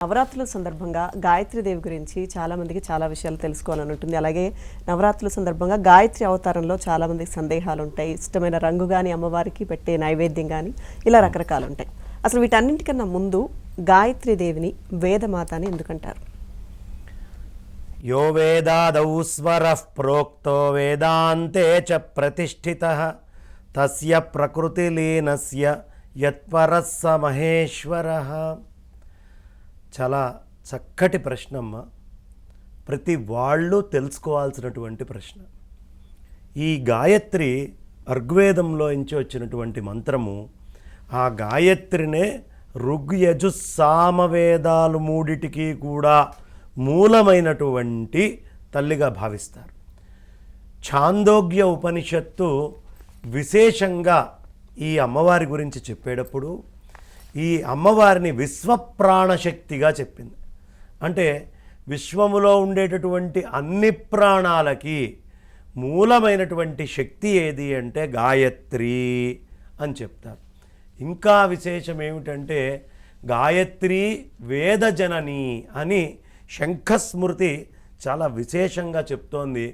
నవరాత్రుల సందర్భంగా గాయత్రీదేవి గురించి చాలామందికి చాలా విషయాలు తెలుసుకోవాలని ఉంటుంది. అలాగే నవరాత్రుల సందర్భంగా గాయత్రి అవతారంలో చాలామందికి సందేహాలు ఉంటాయి. ఇష్టమైన రంగు కానీ, అమ్మవారికి పెట్టే నైవేద్యం కానీ, ఇలా రకరకాలు ఉంటాయి. అసలు వీటన్నింటికన్నా ముందు గాయత్రీదేవిని వేదమాత అని ఎందుకంటారు? యో వేదాదౌ స్వరః ప్రోక్తో వేదాంతే చ ప్రతిష్ఠితః తస్య ప్రకృతిలీనస్య యత్పరః స మహేశ్వరః. చాలా చక్కటి ప్రశ్న అమ్మ. ప్రతి వాళ్ళు తెలుసుకోవాల్సినటువంటి ప్రశ్న. ఈ గాయత్రి ఋగ్వేదంలో నుంచి వచ్చినటువంటి మంత్రము. ఆ గాయత్రినే ఋగ్యజు సామవేదాలు మూడిటికి కూడా మూలమైనటువంటి తల్లిగా భావిస్తారు. ఛాందోగ్య ఉపనిషత్తు విశేషంగా ఈ అమ్మవారి గురించి చెప్పేటప్పుడు ఈ అమ్మవారిని విశ్వప్రాణశక్తిగా చెప్పింది. అంటే విశ్వములో ఉండేటటువంటి అన్ని ప్రాణాలకి మూలమైనటువంటి శక్తి ఏది అంటే గాయత్రి అని చెప్తారు. ఇంకా విశేషం ఏమిటంటే గాయత్రి వేదజనని అని శంఖస్మృతి చాలా విశేషంగా చెప్తోంది.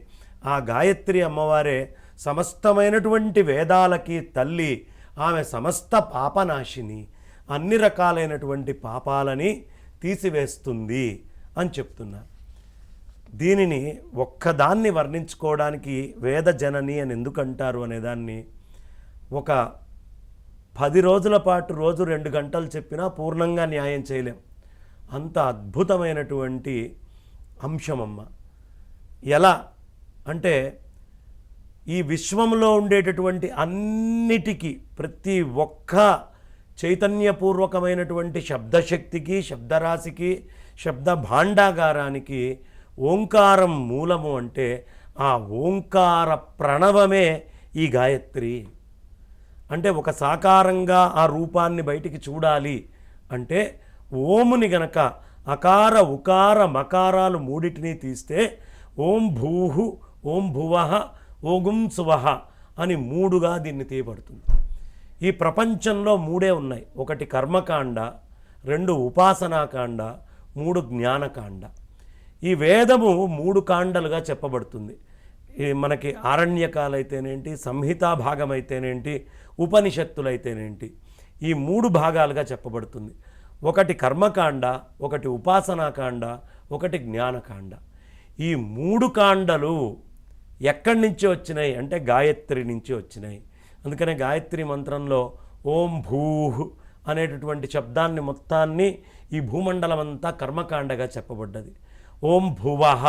ఆ గాయత్రి అమ్మవారే సమస్తమైనటువంటి వేదాలకి తల్లి. ఆమె సమస్త పాపనాశిని, అన్ని రకాలైనటువంటి పాపాలని తీసివేస్తుంది అని చెప్తున్నారు. దీనిని ఒక్కదాన్ని వర్ణించుకోవడానికి వేదజనని అని ఎందుకంటారు అనేదాన్ని ఒక 10 రోజుల పాటు రోజు 2 గంటలు చెప్పినా పూర్ణంగా న్యాయం చేయలేం. అంత అద్భుతమైనటువంటి అంశమమ్మ. ఎలా అంటే ఈ విశ్వంలో ఉండేటటువంటి అన్నిటికీ ప్రతి ఒక్క చైతన్యపూర్వకమైనటువంటి శబ్దశక్తికి, శబ్దరాశికి, శబ్ద భాండాగారానికి ఓంకారం మూలము. అంటే ఆ ఓంకార ప్రణవమే ఈ గాయత్రి. అంటే ఒక సాకారంగా ఆ రూపాన్ని బయటికి చూడాలి అంటే ఓముని గనక అకార ఉకార మకారాలు మూడిటిని తీస్తే ఓం భూహు, ఓం భువః, ఓగుం సువః అని 3గా దీన్ని తీయబడుతుంది. ఈ ప్రపంచంలో 3 ఉన్నాయి. 1 కర్మకాండ, 2 ఉపాసనాకాండ, 3 జ్ఞానకాండ. ఈ వేదము 3 కాండలుగా చెప్పబడుతుంది. మనకి ఆరణ్యకాలైతేనేంటి, సంహితా భాగం అయితేనేంటి, ఉపనిషత్తులైతేనేంటి, ఈ 3 భాగాలుగా చెప్పబడుతుంది. 1 కర్మకాండ, 1 ఉపాసనాకాండ, 1 జ్ఞానకాండ. ఈ 3 కాండలు ఎక్కడి నుంచి వచ్చినాయి అంటే గాయత్రి నుంచి వచ్చినాయి. అందుకనే గాయత్రి మంత్రంలో ఓం భూహ్ అనేటటువంటి శబ్దాన్ని మొత్తాన్ని ఈ భూమండలం అంతా కర్మకాండగా చెప్పబడ్డది. ఓం భువః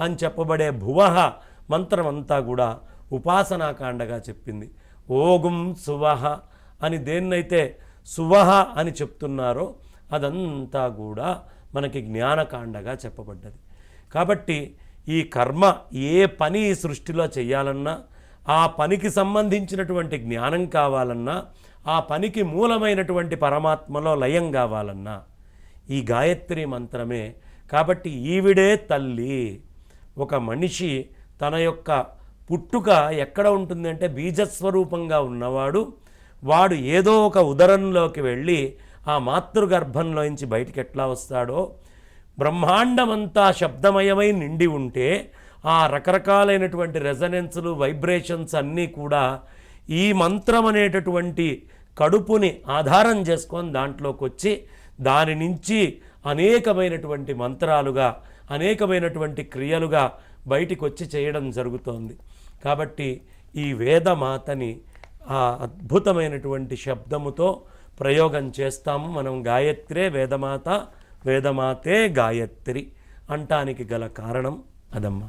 అని చెప్పబడే భువః మంత్రం అంతా కూడా ఉపాసనాకాండగా చెప్పింది. ఓగుం సువః అని దేన్నైతే సువః అని చెప్తున్నారో అదంతా కూడా మనకి జ్ఞానకాండగా చెప్పబడ్డది. కాబట్టి ఈ కర్మ ఏ పని ఈ సృష్టిలో చేయాలన్నా, ఆ పనికి సంబంధించినటువంటి జ్ఞానం కావాలన్నా, ఆ పనికి మూలమైనటువంటి పరమాత్మలో లయం కావాలన్నా ఈ గాయత్రి మంత్రమే. కాబట్టి ఈవిడే తల్లి. ఒక మనిషి తన యొక్క పుట్టుక ఎక్కడ ఉంటుందంటే బీజస్వరూపంగా ఉన్నవాడు వాడు ఏదో ఒక ఉదరంలోకి వెళ్ళి ఆ మాతృగర్భంలోంచి బయటికి ఎట్లా వస్తాడో, బ్రహ్మాండమంతా శబ్దమయమై నిండి ఉంటే ఆ రకరకాలైనటువంటి రెజనెన్స్లు, వైబ్రేషన్స్ అన్నీ కూడా ఈ మంత్రం అనేటటువంటి కడుపుని ఆధారం చేసుకొని దాంట్లోకి వచ్చి దాని నుంచి అనేకమైనటువంటి మంత్రాలుగా, అనేకమైనటువంటి క్రియలుగా బయటికి వచ్చి చేయడం జరుగుతోంది. కాబట్టి ఈ వేదమాతని ఆ అద్భుతమైనటువంటి శబ్దముతో ప్రయోగం చేస్తాము మనం. గాయత్రే వేదమాత, వేదమాతే గాయత్రి అంటానికి గల కారణం అదమ్మా.